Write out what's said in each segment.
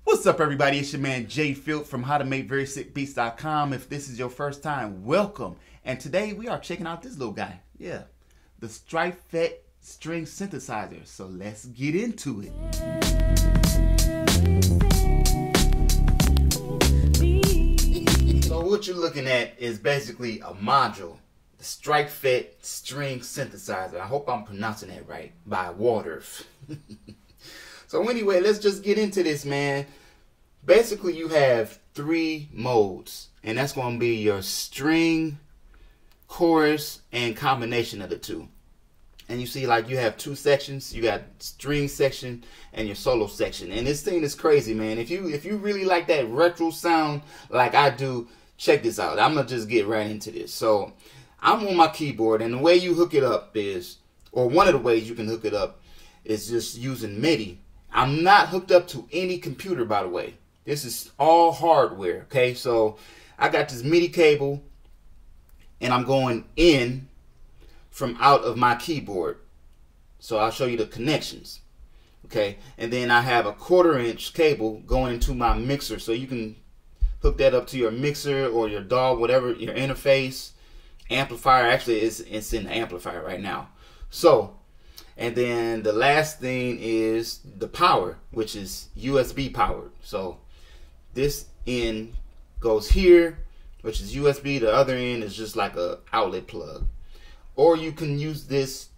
What's up, everybody? It's your man JFILT from howtomakeverysickbeats.com. If this is your first time, welcome. And today we are checking out this little guy. Yeah, the Streichfett string synthesizer. So let's get into it. So what you're looking at is basically a module, the Streichfett string synthesizer. I hope I'm pronouncing that right, by Waldorf. So anyway, let's just get into this, man. Basically, you have three modes, and that's going to be your string, chorus, and combination of the two. And you see, like, you have two sections. You got string section and your solo section. And this thing is crazy, man. If you really like that retro sound like I do, check this out. I'm going to just get right into this. So I'm on my keyboard, and the way you hook it up is, or one of the ways you can hook it up is just using MIDI. I'm not hooked up to any computer, by the way. This is all hardware, okay? So I got this MIDI cable, and I'm going in from out of my keyboard. So I'll show you the connections, okay? And then I have a 1/4-inch cable going into my mixer, so you can hook that up to your mixer or your DAW, whatever, your interface, amplifier. Actually, it's in the amplifier right now. So, and then the last thing is the power, which is USB powered. So this end goes here, which is USB. The other end is just like a outlet plug. Or you can use this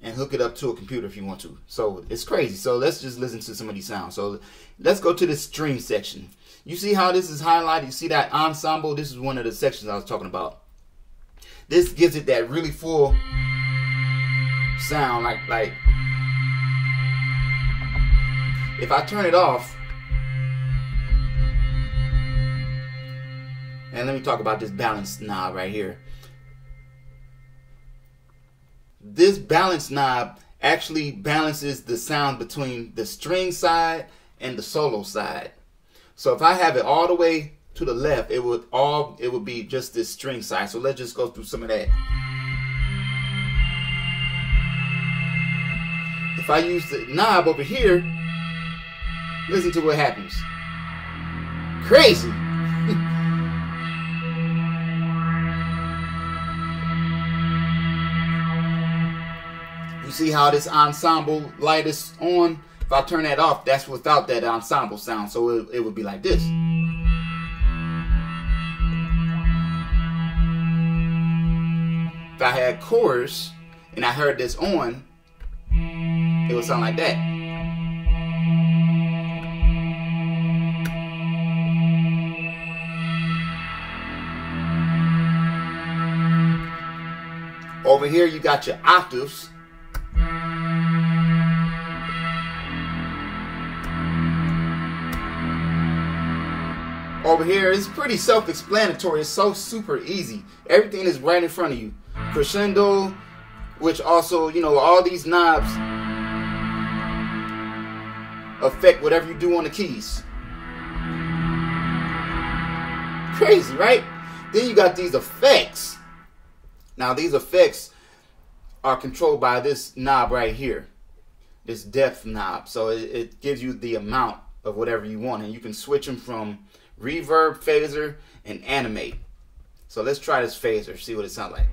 and hook it up to a computer if you want to. So it's crazy. So let's just listen to some of these sounds. So let's go to the string section. You see how this is highlighted? You see that ensemble? This is one of the sections I was talking about. This gives it that really full sound, like if I turn it off, and let me talk about this balance knob right here. This balance knob actually balances the sound between the string side and the solo side. So if I have it all the way to the left, it would be just this string side. So let's just go through some of that. If I use the knob over here, listen to what happens. Crazy. You see how this ensemble light is on? If I turn that off, that's without that ensemble sound. So it would be like this. If I had chorus and I heard this on, it would sound like that. Over here you got your octaves. Over here it's pretty self-explanatory. It's so super easy. Everything is right in front of you. Crescendo, which also, you know, all these knobs affect whatever you do on the keys. Crazy, right? Then you got these effects. Now these effects are controlled by this knob right here, this depth knob. So it gives you the amount of whatever you want, and you can switch them from reverb, phaser, and animate. So let's try this phaser, see what it sounds like.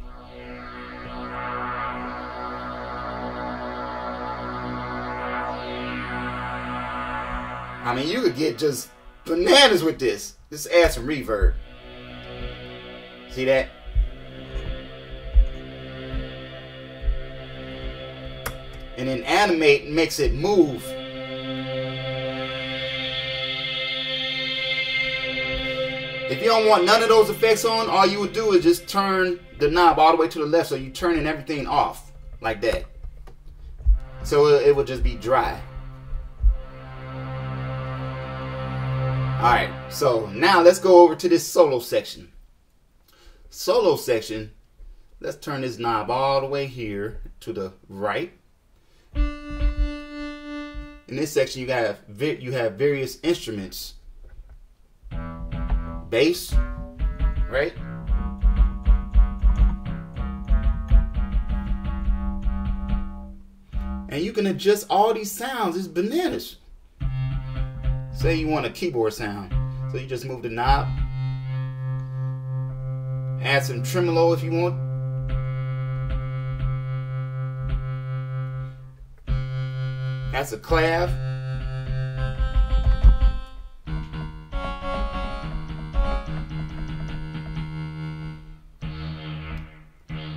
I mean, you could get just bananas with this. Just add some reverb. See that? And then animate makes it move. If you don't want none of those effects on, all you would do is just turn the knob all the way to the left, so you're turning everything off like that. So it would just be dry. Alright, so now let's go over to this solo section. Solo section, let's turn this knob all the way here to the right. In this section you have various instruments. Bass, right? And you can adjust all these sounds. It's bananas. Say you want a keyboard sound. So you just move the knob. Add some tremolo if you want. That's a clav.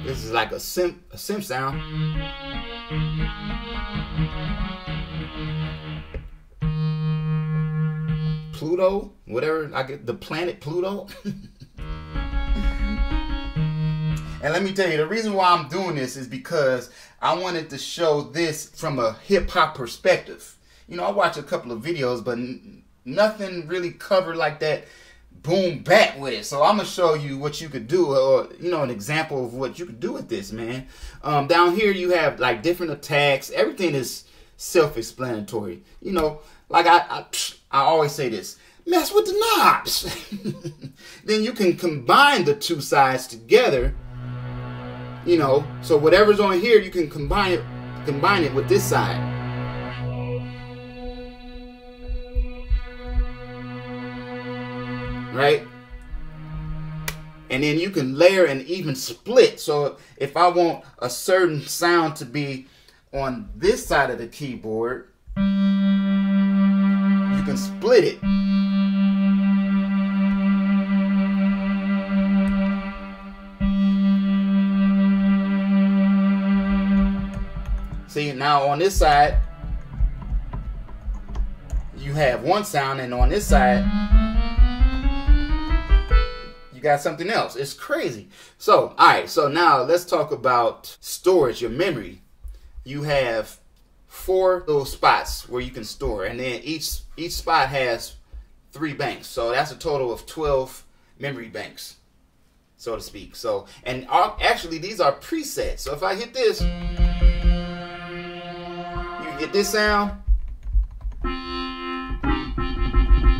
This is like a synth sound. Pluto, whatever, I get the planet Pluto. And let me tell you, the reason why I'm doing this is because I wanted to show this from a hip-hop perspective. You know, I watch a couple of videos, but nothing really covered like that boom bap with it. So I'm going to show you what you could do, or, you know, an example of what you could do with this, man. Down here you have like different attacks. Everything is self-explanatory. You know, like I always say this, mess with the knobs. Then you can combine the two sides together. You know, so whatever's on here, you can combine it with this side. Right? And then you can layer and even split. So if I want a certain sound to be on this side of the keyboard, you can split it. See, now on this side, you have one sound, and on this side, you got something else. It's crazy. So, alright, so now let's talk about storage, your memory. You have 4 little spots where you can store, and then each spot has 3 banks. So that's a total of 12 memory banks, so to speak. So, and actually these are presets. So if I hit this, get this sound,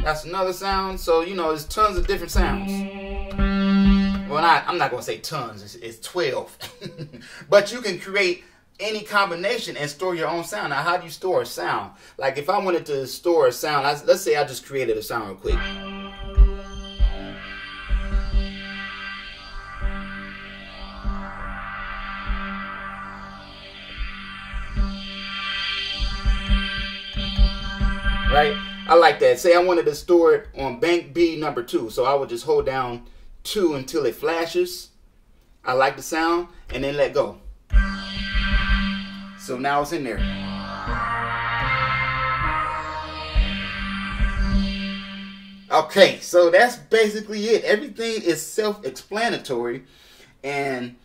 that's another sound. So you know, there's tons of different sounds. Well, I'm not gonna say tons, it's 12. But you can create any combination and store your own sound. Now, how do you store a sound? Like if I wanted to store a sound, let's say I just created a sound real quick. Right? I like that. Say I wanted to store it on bank B number 2. So I would just hold down 2 until it flashes. I like the sound, and then let go. So now it's in there. Okay, so that's basically it. Everything is self-explanatory, and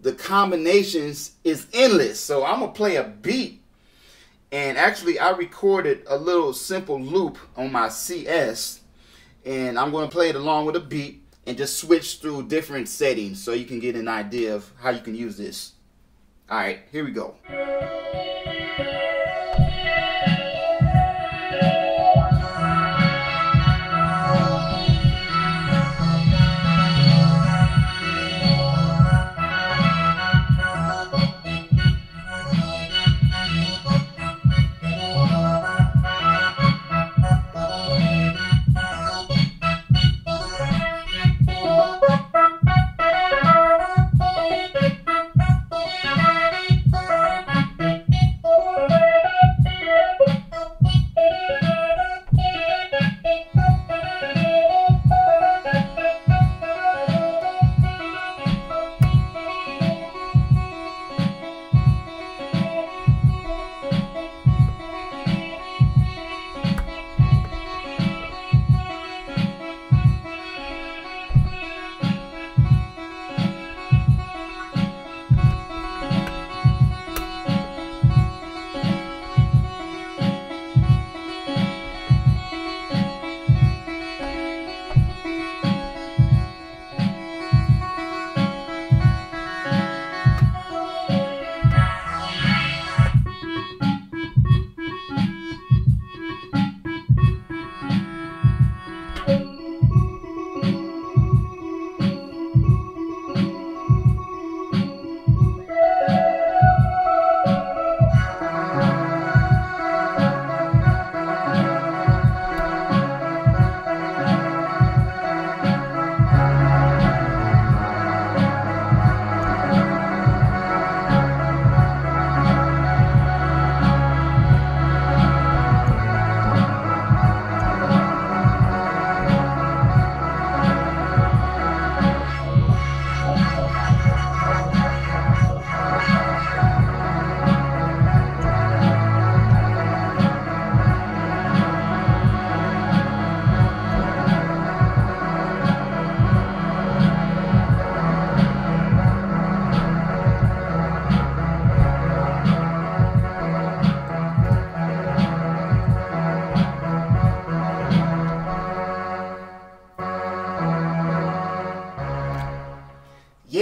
the combinations is endless. So I'm going to play a beat. And actually, I recorded a little simple loop on my CS, and I'm going to play it along with a beat and just switch through different settings so you can get an idea of how you can use this. All right, here we go.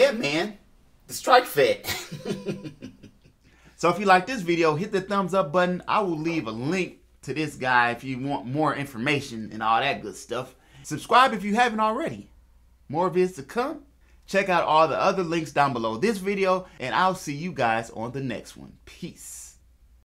yeah, man, the Streichfett. So if you like this video, hit the thumbs up button. I will leave a link to this guy if you want more information and all that good stuff. Subscribe if you haven't already. More vids to come. Check out all the other links down below this video, and I'll see you guys on the next one. Peace.